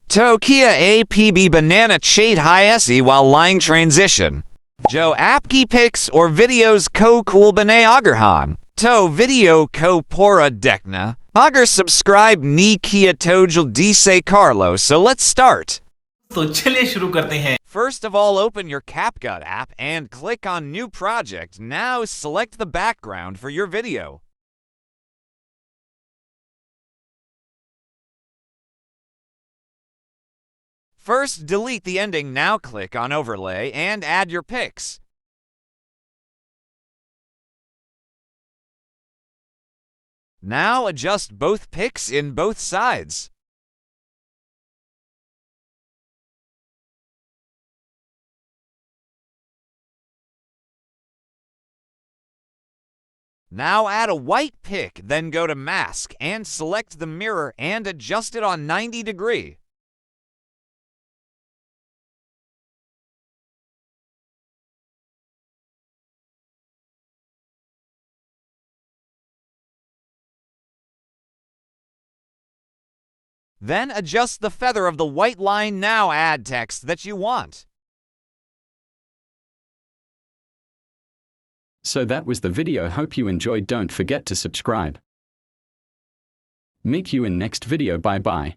Tokia APB banana chait hiesi while line transition. Jo apki pics or videos ko cool bane agarhan. To video ko pora dekna. Agar subscribe ni kia tojal dise Carlo, so let's start. तो चलिए शुरू करते हैं। First of all, open your Capcut app and click on New Project. Now select the background for your video. First, delete the ending. Now click on Overlay and add your pics. Now adjust both pics in both sides. Now add a white pic, then go to Mask and select the mirror and adjust it on 90 degree. Then adjust the feather of the white line. Now add text that you want. So that was the video. Hope you enjoyed. Don't forget to subscribe. Meet you in next video. Bye bye.